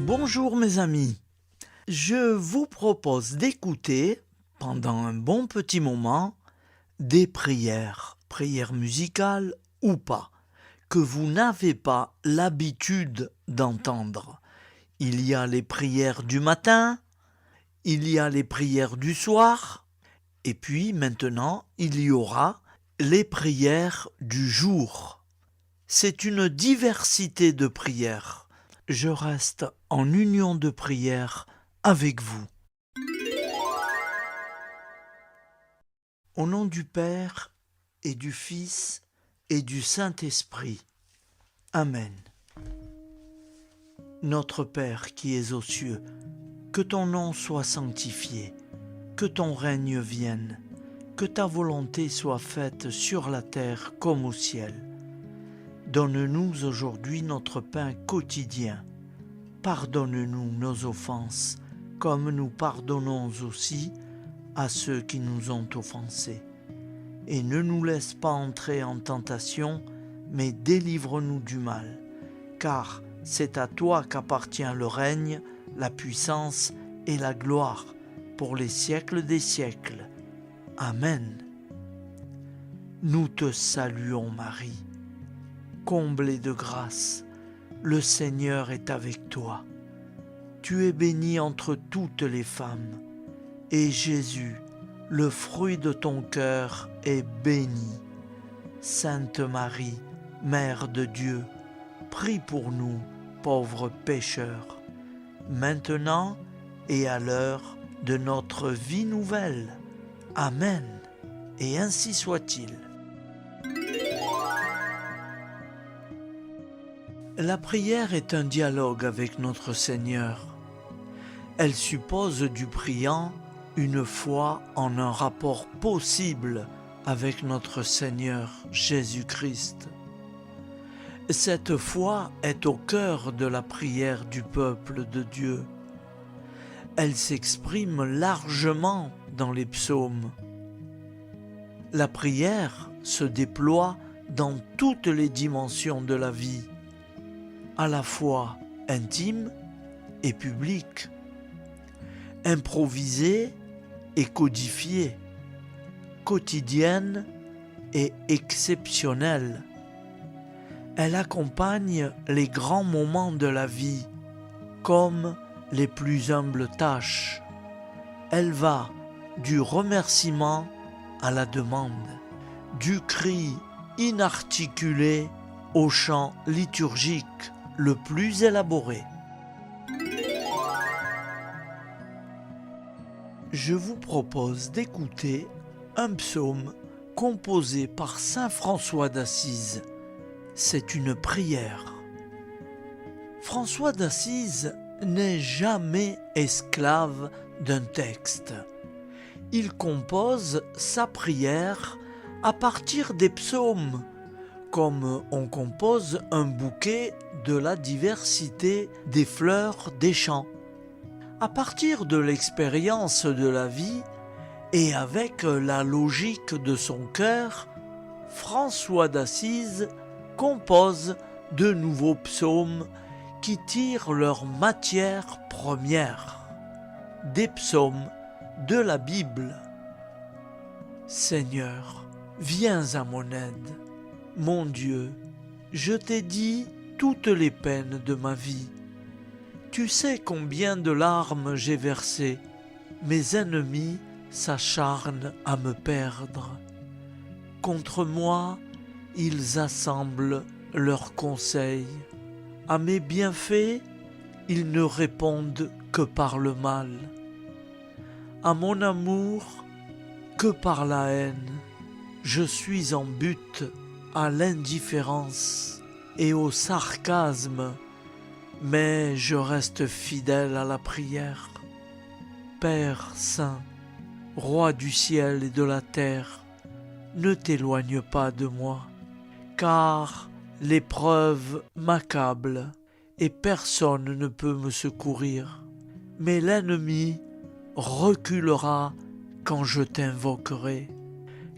Bonjour mes amis, je vous propose d'écouter, pendant un bon petit moment, des prières musicales ou pas, que vous n'avez pas l'habitude d'entendre. Il y a les prières du matin, il y a les prières du soir, et puis maintenant il y aura les prières du jour. C'est une diversité de prières. Je reste en union de prière avec vous. Au nom du Père et du Fils et du Saint-Esprit. Amen. Notre Père qui es aux cieux, que ton nom soit sanctifié, que ton règne vienne, que ta volonté soit faite sur la terre comme au ciel. Donne-nous aujourd'hui notre pain quotidien. Pardonne-nous nos offenses, comme nous pardonnons aussi à ceux qui nous ont offensés. Et ne nous laisse pas entrer en tentation, mais délivre-nous du mal. Car c'est à toi qu'appartient le règne, la puissance et la gloire, pour les siècles des siècles. Amen. Nous te saluons, Marie. Comblée de grâce, le Seigneur est avec toi. Tu es bénie entre toutes les femmes, et Jésus, le fruit de ton cœur, est béni. Sainte Marie, Mère de Dieu, prie pour nous, pauvres pécheurs, maintenant et à l'heure de notre vie nouvelle. Amen. Et ainsi soit-il. La prière est un dialogue avec notre Seigneur. Elle suppose du priant une foi en un rapport possible avec notre Seigneur Jésus-Christ. Cette foi est au cœur de la prière du peuple de Dieu. Elle s'exprime largement dans les psaumes. La prière se déploie dans toutes les dimensions de la vie, à la fois intime et publique, improvisée et codifiée, quotidienne et exceptionnelle. Elle accompagne les grands moments de la vie comme les plus humbles tâches. Elle va du remerciement à la demande, du cri inarticulé au chant liturgique le plus élaboré. Je vous propose d'écouter un psaume composé par saint François d'Assise. C'est une prière. François d'Assise n'est jamais esclave d'un texte. Il compose sa prière à partir des psaumes, comme on compose un bouquet de la diversité des fleurs des champs. À partir de l'expérience de la vie et avec la logique de son cœur, François d'Assise compose de nouveaux psaumes qui tirent leur matière première, des psaumes de la Bible. Seigneur, viens à mon aide. Mon Dieu, je t'ai dit toutes les peines de ma vie. Tu sais combien de larmes j'ai versées. Mes ennemis s'acharnent à me perdre. Contre moi, ils assemblent leurs conseils. À mes bienfaits, ils ne répondent que par le mal. À mon amour, que par la haine. Je suis en butte à l'indifférence et au sarcasme, mais je reste fidèle à la prière. Père saint, roi du ciel et de la terre, ne t'éloigne pas de moi, car l'épreuve m'accable et personne ne peut me secourir. Mais l'ennemi reculera quand je t'invoquerai,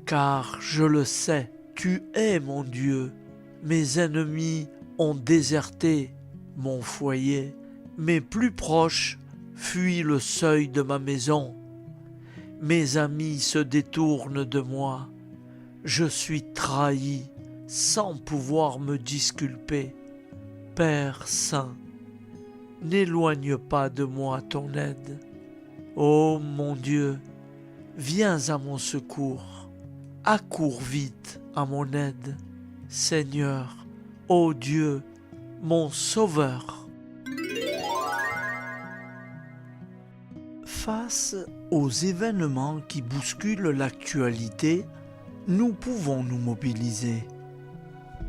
car je le sais, tu es mon Dieu. Mes ennemis ont déserté mon foyer Mes plus proches fuient le seuil de ma maison. Mes amis se détournent de moi. Je suis trahi sans pouvoir me disculper. Père Saint, n'éloigne pas de moi ton aide. Ô mon Dieu, viens à mon secours. Accours vite à mon aide. Seigneur, ô Dieu, mon Sauveur. Face aux événements qui bousculent l'actualité, nous pouvons nous mobiliser.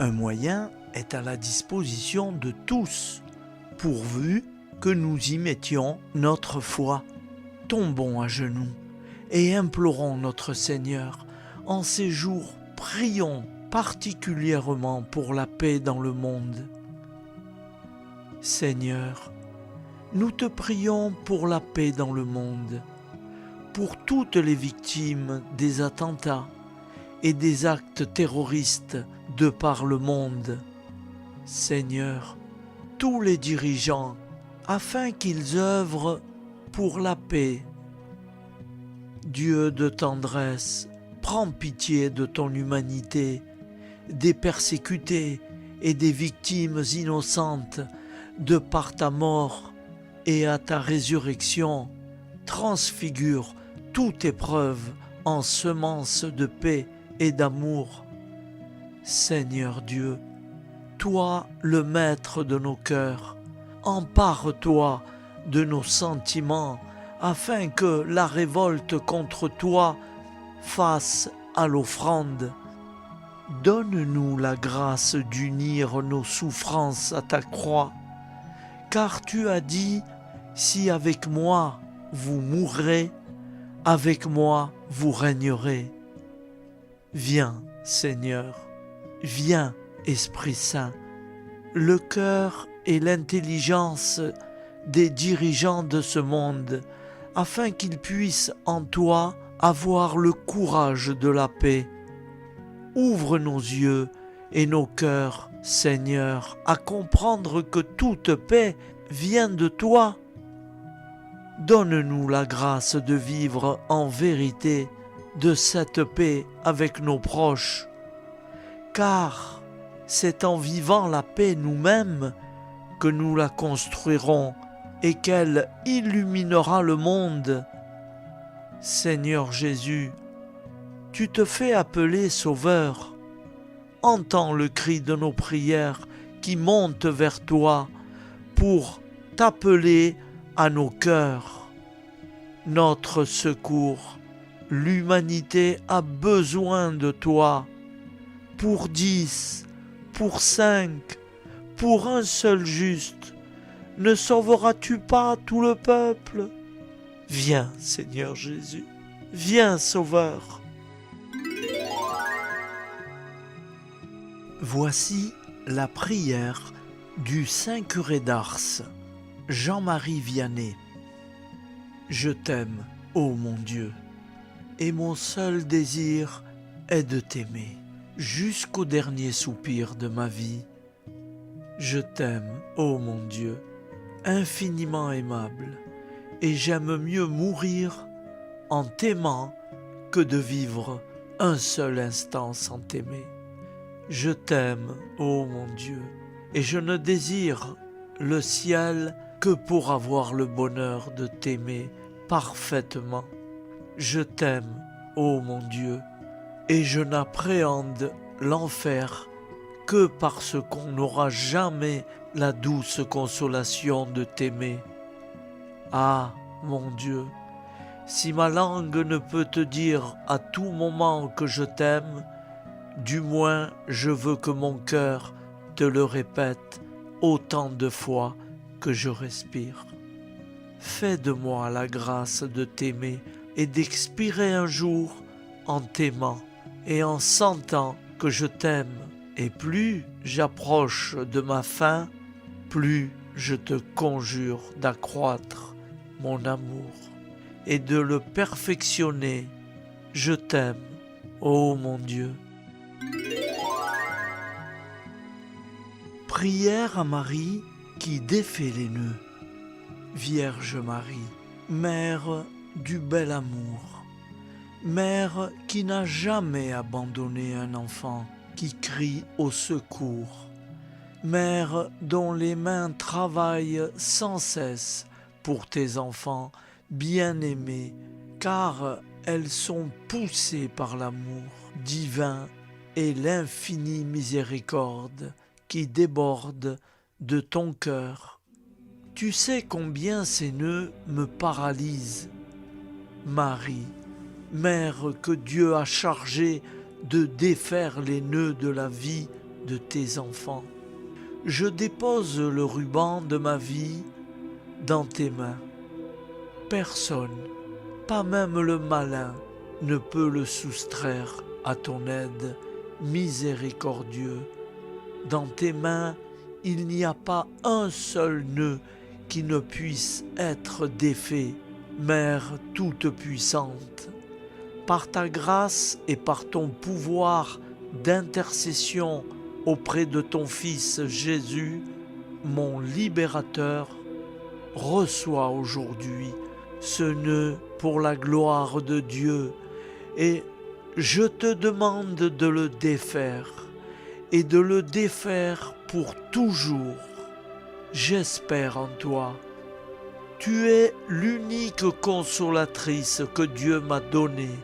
Un moyen est à la disposition de tous, pourvu que nous y mettions notre foi. Tombons à genoux et implorons notre Seigneur. En ces jours, prions particulièrement pour la paix dans le monde. Seigneur, nous te prions pour la paix dans le monde, pour toutes les victimes des attentats et des actes terroristes de par le monde. Seigneur, tous les dirigeants, afin qu'ils œuvrent pour la paix. Dieu de tendresse, prends pitié de ton humanité, des persécutés et des victimes innocentes de par ta mort, et à ta résurrection, transfigure toute épreuve en semence de paix et d'amour. Seigneur Dieu, toi le maître de nos cœurs, empare-toi de nos sentiments afin que la révolte contre toi fasse à l'offrande. Donne-nous la grâce d'unir nos souffrances à ta croix, car tu as dit: si avec moi vous mourrez, avec moi vous régnerez. Viens, Seigneur, viens, Esprit Saint, le cœur et l'intelligence des dirigeants de ce monde, afin qu'ils puissent en toi avoir le courage de la paix. Ouvre nos yeux et nos cœurs, Seigneur, à comprendre que toute paix vient de toi. Donne-nous la grâce de vivre en vérité de cette paix avec nos proches, car c'est en vivant la paix nous-mêmes que nous la construirons et qu'elle illuminera le monde. Seigneur Jésus, tu te fais appeler Sauveur. Entends le cri de nos prières qui montent vers toi pour t'appeler à nos cœurs. Notre secours, l'humanité a besoin de toi. Pour 10, pour 5, pour un seul juste, ne sauveras-tu pas tout le peuple? Viens, Seigneur Jésus, viens, Sauveur. Voici la prière du Saint curé d'Ars, Jean-Marie Vianney. Je t'aime, ô mon Dieu, et mon seul désir est de t'aimer jusqu'au dernier soupir de ma vie. Je t'aime, ô mon Dieu, infiniment aimable, et j'aime mieux mourir en t'aimant que de vivre un seul instant sans t'aimer. Je t'aime, ô mon Dieu, et je ne désire le ciel que pour avoir le bonheur de t'aimer parfaitement. Je t'aime, ô mon Dieu, et je n'appréhende l'enfer que parce qu'on n'aura jamais la douce consolation de t'aimer. Ah, mon Dieu, si ma langue ne peut te dire à tout moment que je t'aime, du moins je veux que mon cœur te le répète autant de fois que je respire. Fais de moi la grâce de t'aimer et d'expirer un jour en t'aimant et en sentant que je t'aime. Et plus j'approche de ma fin, plus je te conjure d'accroître mon amour et de le perfectionner. Je t'aime, ô mon Dieu. Prière à Marie qui défait les nœuds. Vierge Marie, Mère du bel amour, Mère qui n'a jamais abandonné un enfant qui crie au secours, Mère dont les mains travaillent sans cesse pour tes enfants bien-aimés, car elles sont poussées par l'amour divin et l'infinie miséricorde qui déborde de ton cœur. Tu sais combien ces nœuds me paralysent. Marie, Mère que Dieu a chargée de défaire les nœuds de la vie de tes enfants, je dépose le ruban de ma vie dans tes mains. Personne, pas même le malin, ne peut le soustraire à ton aide, miséricordieux. Dans tes mains, il n'y a pas un seul nœud qui ne puisse être défait, Mère toute puissante. Par ta grâce et par ton pouvoir d'intercession auprès de ton Fils Jésus, mon libérateur, reçois aujourd'hui ce nœud pour la gloire de Dieu et je te demande de le défaire et de le défaire pour toujours. J'espère en toi. Tu es l'unique consolatrice que Dieu m'a donnée.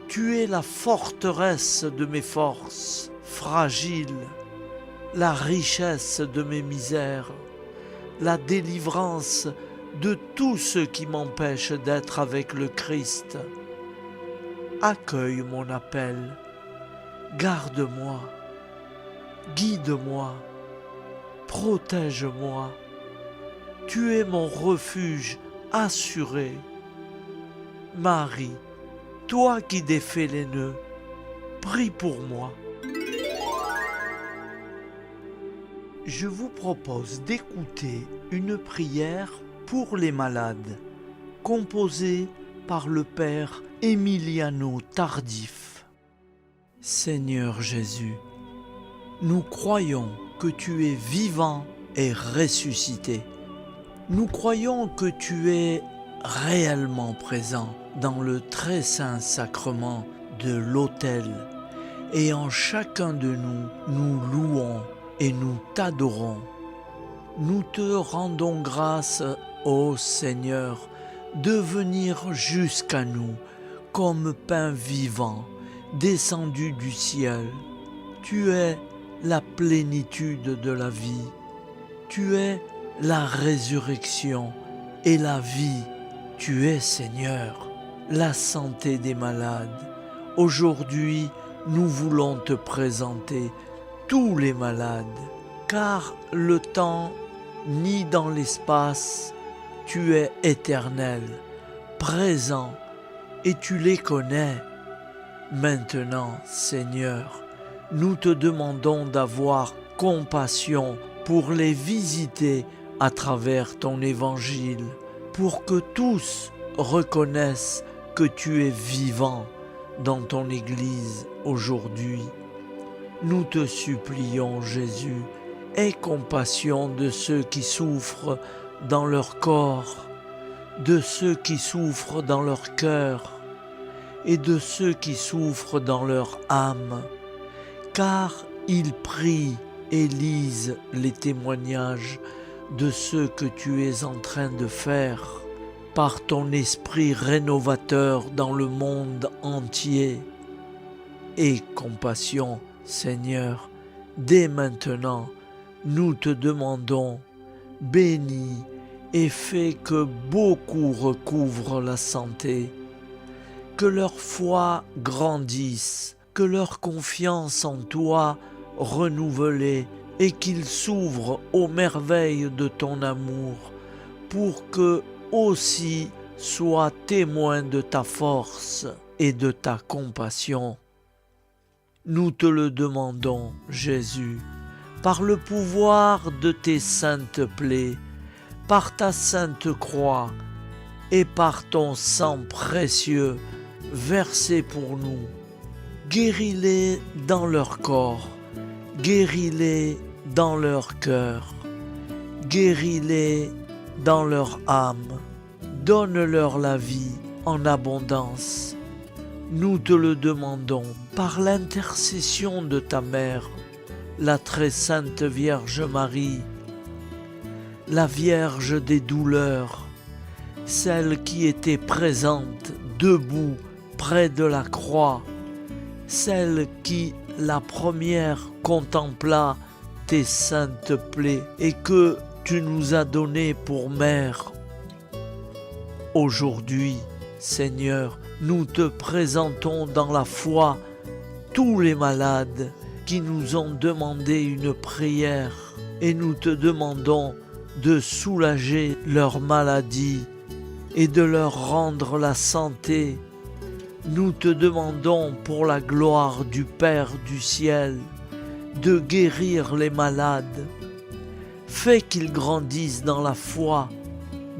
Tu es la forteresse de mes forces fragiles, la richesse de mes misères, la délivrance de tout ce qui m'empêche d'être avec le Christ. Accueille mon appel, garde-moi, guide-moi, protège-moi. Tu es mon refuge assuré. Marie, toi qui défais les nœuds, prie pour moi. Je vous propose d'écouter une prière pour les malades, composée par le Père Emiliano Tardif. Seigneur Jésus, nous croyons que tu es vivant et ressuscité. Nous croyons que tu es réellement présent dans le très saint sacrement de l'autel et en chacun de nous, nous louons et nous t'adorons. Nous te rendons grâce, ô Seigneur, de venir jusqu'à nous comme pain vivant, descendu du ciel. Tu es la plénitude de la vie. Tu es la résurrection et la vie. Tu es, Seigneur, la santé des malades. Aujourd'hui, nous voulons te présenter tous les malades, car le temps ni dans l'espace, tu es éternel, présent, et tu les connais. Maintenant, Seigneur, nous te demandons d'avoir compassion pour les visiter à travers ton évangile, pour que tous reconnaissent que tu es vivant dans ton Église aujourd'hui. Nous te supplions, Jésus, aie compassion de ceux qui souffrent dans leur corps, de ceux qui souffrent dans leur cœur et de ceux qui souffrent dans leur âme, car ils prient et lisent les témoignages de ce que tu es en train de faire par ton esprit rénovateur dans le monde entier. Aie compassion, Seigneur, dès maintenant, nous te demandons, bénis et fais que beaucoup recouvrent la santé, que leur foi grandisse, que leur confiance en toi renouvelée et qu'ils s'ouvrent aux merveilles de ton amour pour que aussi soient témoins de ta force et de ta compassion. Nous te le demandons, Jésus, par le pouvoir de tes saintes plaies, par ta sainte croix et par ton sang précieux versé pour nous. Guéris-les dans leur corps, guéris-les dans leur cœur, guéris-les dans leur âme. Donne-leur la vie en abondance. Nous te le demandons par l'intercession de ta mère, la très sainte Vierge Marie, la Vierge des douleurs, celle qui était présente, debout, près de la croix, celle qui, la première, contempla tes saintes plaies et que tu nous as données pour mère. Aujourd'hui, Seigneur, nous te présentons dans la foi tous les malades qui nous ont demandé une prière et nous te demandons de soulager leur maladie et de leur rendre la santé. Nous te demandons pour la gloire du Père du ciel de guérir les malades. Fais qu'ils grandissent dans la foi,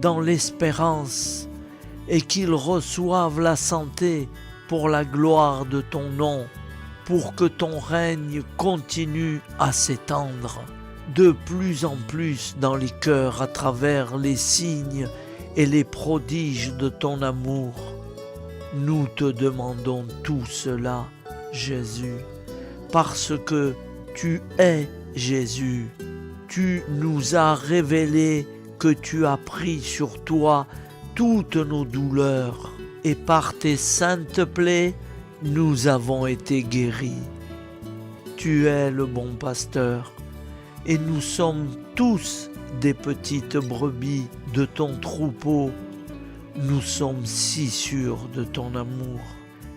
dans l'espérance et qu'ils reçoivent la santé pour la gloire de ton nom, pour que ton règne continue à s'étendre de plus en plus dans les cœurs à travers les signes et les prodiges de ton amour. Nous te demandons tout cela, Jésus, parce que tu es Jésus. Tu nous as révélé que tu as pris sur toi toutes nos douleurs et par tes saintes plaies, nous avons été guéris. Tu es le bon pasteur et nous sommes tous des petites brebis de ton troupeau. Nous sommes si sûrs de ton amour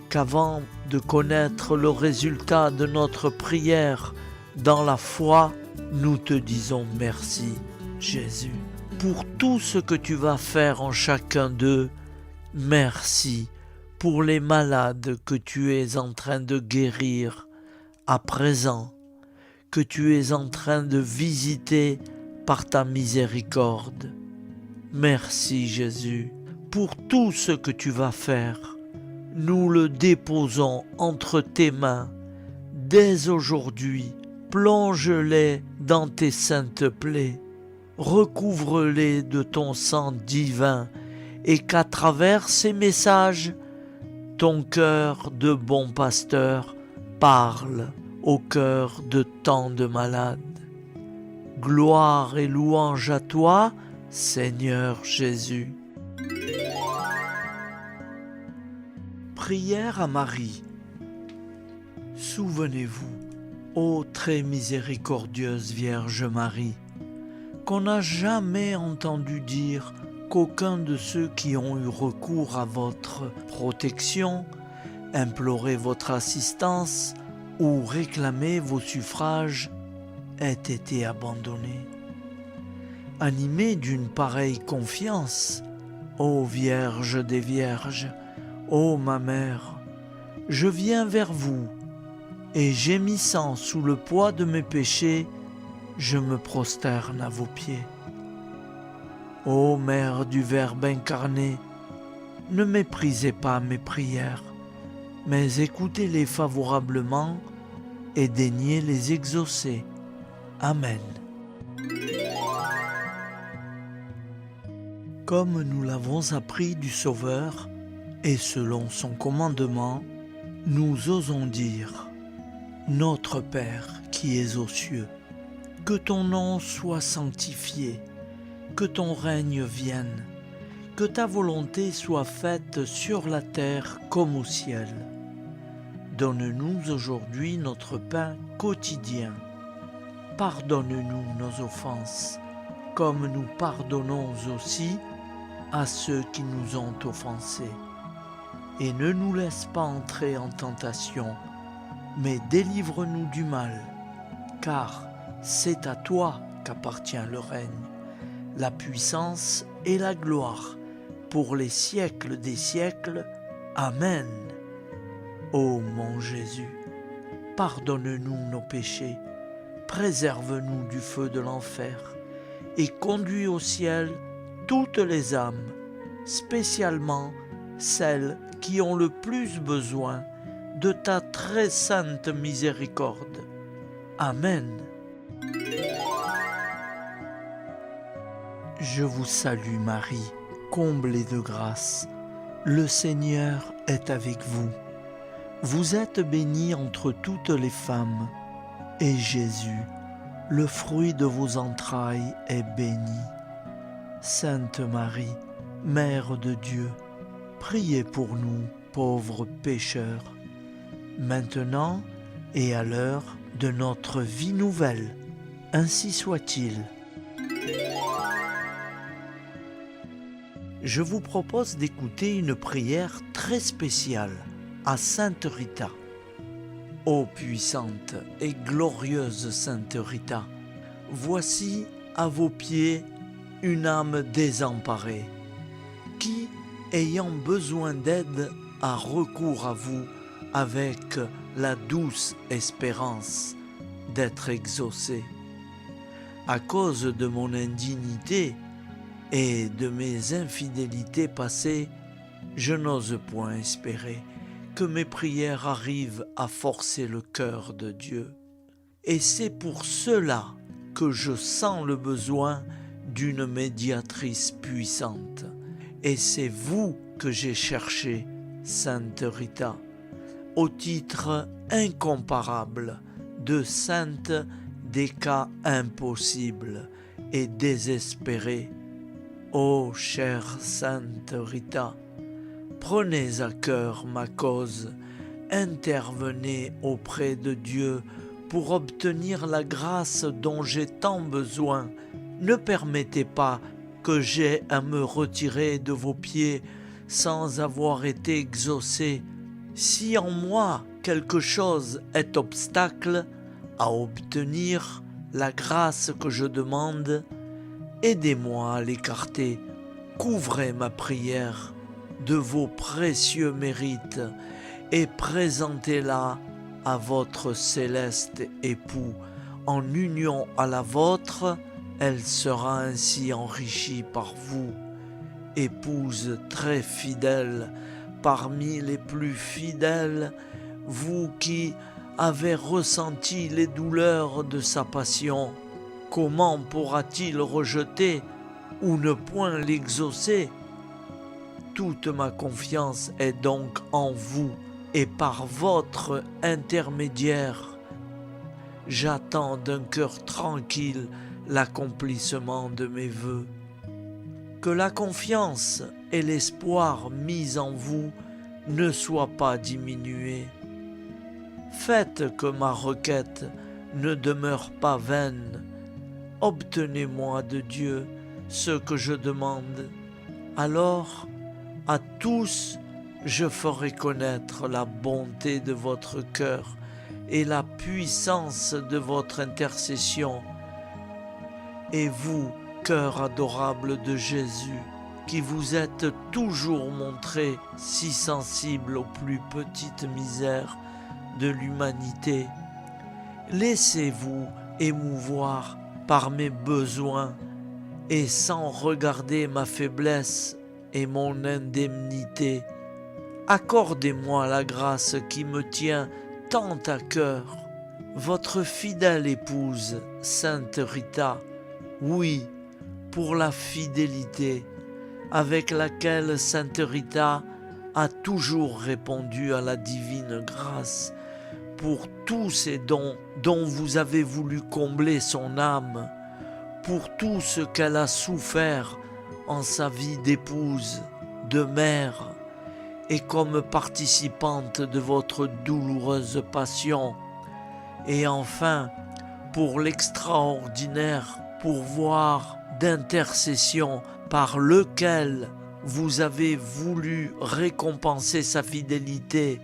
qu'avant de connaître le résultat de notre prière dans la foi, nous te disons merci, Jésus, pour tout ce que tu vas faire en chacun d'eux. Merci pour les malades que tu es en train de guérir à présent, que tu es en train de visiter par ta miséricorde. Merci Jésus pour tout ce que tu vas faire. Nous le déposons entre tes mains. Dès aujourd'hui, plonge-les dans tes saintes plaies. Recouvre-les de ton sang divin et qu'à travers ces messages, ton cœur de bon pasteur parle au cœur de tant de malades. Gloire et louange à toi, Seigneur Jésus. Prière à Marie. Souvenez-vous, ô très miséricordieuse Vierge Marie, qu'on n'a jamais entendu dire qu'aucun de ceux qui ont eu recours à votre protection, imploré votre assistance ou réclamé vos suffrages ait été abandonné. Animé d'une pareille confiance, ô Vierge des Vierges, ô ma mère, je viens vers vous et gémissant sous le poids de mes péchés, je me prosterne à vos pieds. Ô Mère du Verbe incarné, ne méprisez pas mes prières, mais écoutez-les favorablement et daignez les exaucer. Amen. Comme nous l'avons appris du Sauveur, et selon son commandement, nous osons dire : Notre Père qui es aux cieux, que ton nom soit sanctifié, que ton règne vienne, que ta volonté soit faite sur la terre comme au ciel. Donne-nous aujourd'hui notre pain quotidien. Pardonne-nous nos offenses, comme nous pardonnons aussi à ceux qui nous ont offensés. Et ne nous laisse pas entrer en tentation, mais délivre-nous du mal, car c'est à toi qu'appartient le règne, la puissance et la gloire, pour les siècles des siècles. Amen. Ô mon Jésus, pardonne-nous nos péchés, préserve-nous du feu de l'enfer, et conduis au ciel toutes les âmes, spécialement celles qui ont le plus besoin de ta très sainte miséricorde. Amen. Je vous salue Marie, comblée de grâce. Le Seigneur est avec vous. Vous êtes bénie entre toutes les femmes, et Jésus, le fruit de vos entrailles, est béni. Sainte Marie, Mère de Dieu, priez pour nous, pauvres pécheurs, maintenant et à l'heure de notre vie nouvelle. Ainsi soit-il. Je vous propose d'écouter une prière très spéciale à Sainte Rita. Ô puissante et glorieuse Sainte Rita, voici à vos pieds une âme désemparée, qui, ayant besoin d'aide, a recours à vous avec la douce espérance d'être exaucée. À cause de mon indignité et de mes infidélités passées, je n'ose point espérer que mes prières arrivent à forcer le cœur de Dieu. Et c'est pour cela que je sens le besoin d'une médiatrice puissante. Et c'est vous que j'ai cherché, Sainte Rita, au titre incomparable de sainte des cas impossibles et désespérés. Ô chère Sainte Rita, prenez à cœur ma cause, intervenez auprès de Dieu pour obtenir la grâce dont j'ai tant besoin. Ne permettez pas que j'aie à me retirer de vos pieds sans avoir été exaucé. Si en moi quelque chose est obstacle à obtenir la grâce que je demande, aidez-moi à l'écarter. Couvrez ma prière de vos précieux mérites et présentez-la à votre céleste époux. En union à la vôtre, elle sera ainsi enrichie par vous. Épouse très fidèle, parmi les plus fidèles, vous qui avez ressenti les douleurs de sa passion, comment pourra-t-il rejeter ou ne point l'exaucer? Toute ma confiance est donc en vous, et par votre intermédiaire, j'attends d'un cœur tranquille l'accomplissement de mes vœux. Que la confiance et l'espoir mis en vous ne soient pas diminués. Faites que ma requête ne demeure pas vaine. Obtenez-moi de Dieu ce que je demande. Alors, à tous, je ferai connaître la bonté de votre cœur et la puissance de votre intercession. Et vous, cœur adorable de Jésus, qui vous êtes toujours montré si sensible aux plus petites misères de l'humanité, laissez-vous émouvoir par mes besoins et sans regarder ma faiblesse et mon indemnité, accordez-moi la grâce qui me tient tant à cœur. Votre fidèle épouse, Sainte Rita, oui, pour la fidélité avec laquelle Sainte Rita a toujours répondu à la divine grâce, pour tous ces dons dont vous avez voulu combler son âme, pour tout ce qu'elle a souffert en sa vie d'épouse, de mère, et comme participante de votre douloureuse passion, et enfin pour l'extraordinaire pourvoir d'intercession par lequel vous avez voulu récompenser sa fidélité.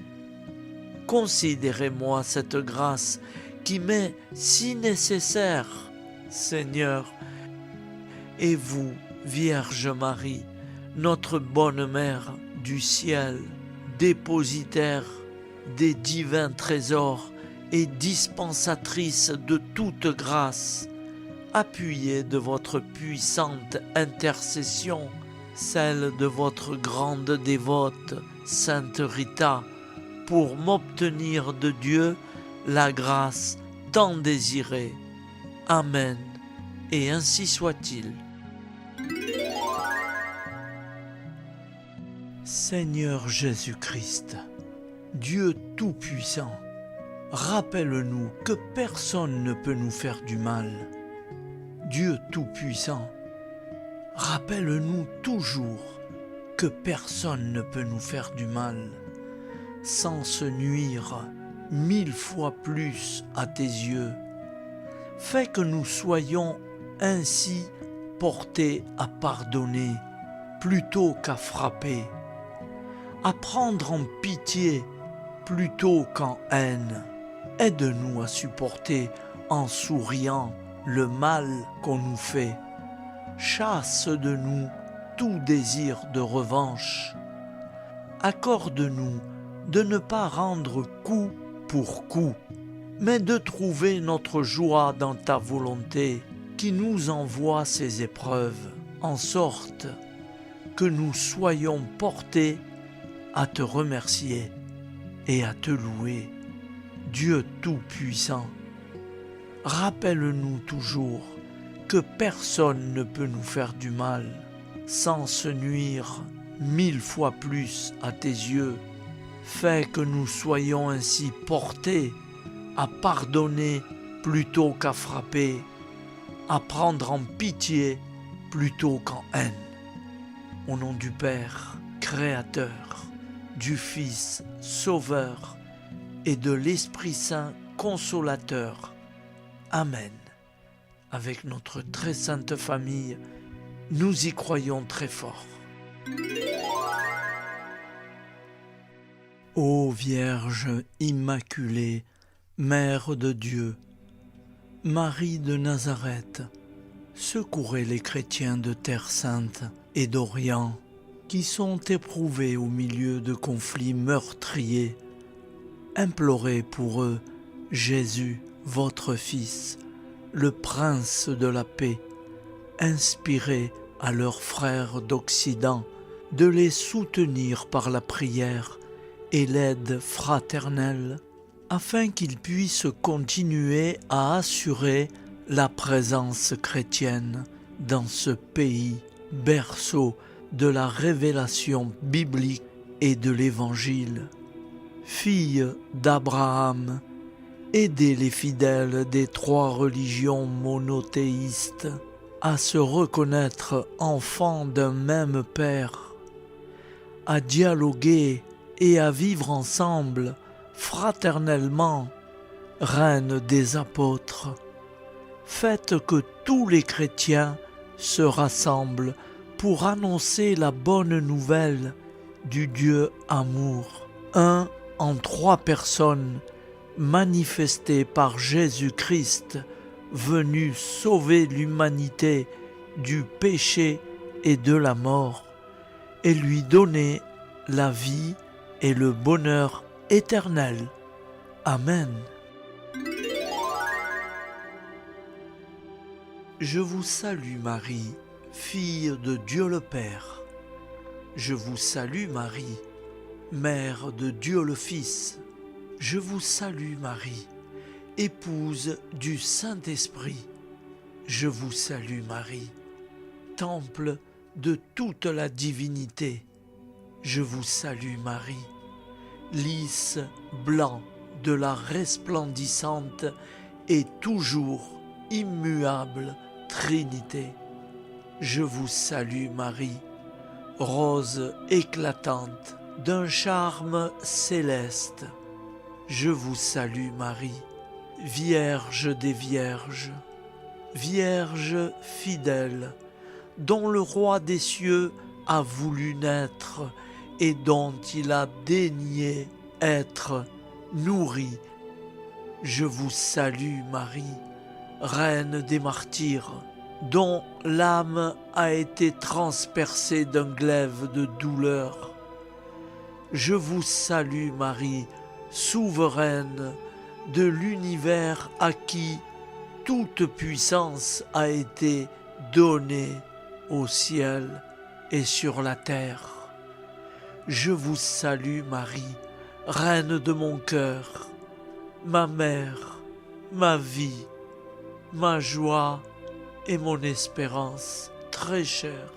Considérez-moi cette grâce qui m'est si nécessaire, Seigneur, et vous, Vierge Marie, notre bonne Mère du ciel, dépositaire des divins trésors et dispensatrice de toute grâce, appuyez de votre puissante intercession, celle de votre grande dévote, Sainte Rita, pour m'obtenir de Dieu la grâce tant désirée. Amen. Et ainsi soit-il. Seigneur Jésus-Christ, Dieu Tout-Puissant, rappelle-nous que personne ne peut nous faire du mal. Dieu Tout-Puissant, rappelle-nous toujours que personne ne peut nous faire du mal, sans se nuire 1000 fois plus à tes yeux. Fais que nous soyons ainsi portés à pardonner plutôt qu'à frapper, à prendre en pitié plutôt qu'en haine. Aide-nous à supporter en souriant le mal qu'on nous fait. Chasse de nous tout désir de revanche. Accorde-nous de ne pas rendre coup pour coup, mais de trouver notre joie dans ta volonté qui nous envoie ces épreuves, en sorte que nous soyons portés à te remercier et à te louer. Dieu Tout-Puissant, rappelle-nous toujours que personne ne peut nous faire du mal sans se nuire 1000 fois plus à tes yeux. Fais que nous soyons ainsi portés à pardonner plutôt qu'à frapper, à prendre en pitié plutôt qu'en haine. Au nom du Père, Créateur, du Fils, Sauveur et de l'Esprit Saint, Consolateur. Amen. Avec notre très sainte famille, nous y croyons très fort. Ô Vierge Immaculée, Mère de Dieu, Marie de Nazareth, secourez les chrétiens de Terre Sainte et d'Orient qui sont éprouvés au milieu de conflits meurtriers. Implorez pour eux Jésus, votre Fils, le Prince de la paix. Inspirez à leurs frères d'Occident de les soutenir par la prière et l'aide fraternelle, afin qu'ils puissent continuer à assurer la présence chrétienne dans ce pays, berceau de la révélation biblique et de l'Évangile. Fille d'Abraham, aidez les fidèles des 3 religions monothéistes à se reconnaître enfants d'un même Père, à dialoguer et à vivre ensemble fraternellement, reine des apôtres. Faites que tous les chrétiens se rassemblent pour annoncer la bonne nouvelle du Dieu amour, un en 3 personnes, manifesté par Jésus-Christ, venu sauver l'humanité du péché et de la mort, et lui donner la vie et le bonheur éternel. Amen. Je vous salue Marie, fille de Dieu le Père. Je vous salue Marie, Mère de Dieu le Fils. Je vous salue Marie, épouse du Saint-Esprit. Je vous salue Marie, temple de toute la divinité. Je vous salue Marie, lys blanc de la resplendissante et toujours immuable Trinité. Je vous salue Marie, rose éclatante d'un charme céleste. Je vous salue Marie, Vierge des Vierges, Vierge fidèle, dont le Roi des cieux a voulu naître et dont il a daigné être nourri. Je vous salue Marie, Reine des martyrs, dont l'âme a été transpercée d'un glaive de douleur. Je vous salue Marie, souveraine de l'univers à qui toute puissance a été donnée au ciel et sur la terre. Je vous salue Marie, Reine de mon cœur, ma mère, ma vie, ma joie et mon espérance très chère.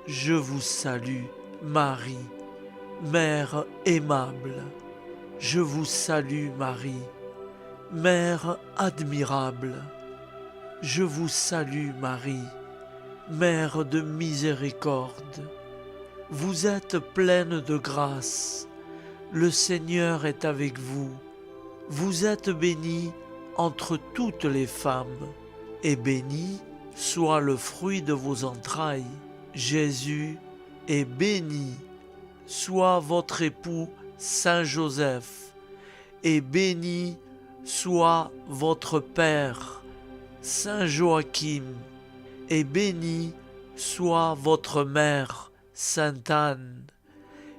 Je vous salue Marie, Mère aimable, je vous salue Marie. Mère admirable, je vous salue Marie. Mère de miséricorde, vous êtes pleine de grâce. Le Seigneur est avec vous. Vous êtes bénie entre toutes les femmes, et béni soit le fruit de vos entrailles. Jésus est béni. Soit votre époux Saint Joseph, et béni soit votre Père Saint Joachim, et béni soit votre mère Sainte Anne,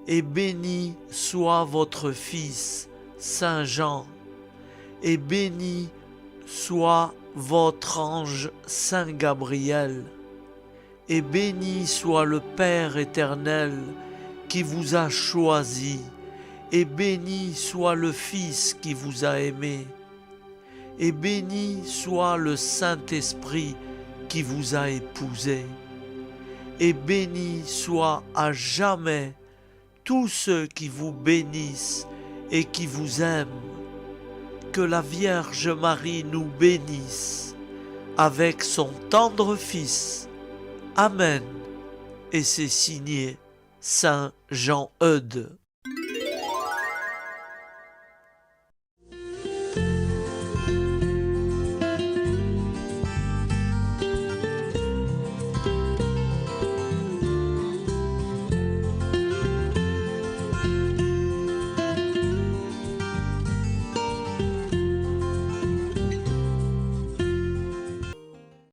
et béni soit votre fils Saint Jean, et béni soit votre ange Saint Gabriel, et béni soit le Père éternel qui vous a choisi, et béni soit le Fils qui vous a aimé, et béni soit le Saint-Esprit qui vous a épousé, et béni soit à jamais tous ceux qui vous bénissent et qui vous aiment. Que la Vierge Marie nous bénisse avec son tendre Fils. Amen. Et c'est signé Saint Jean Eudes.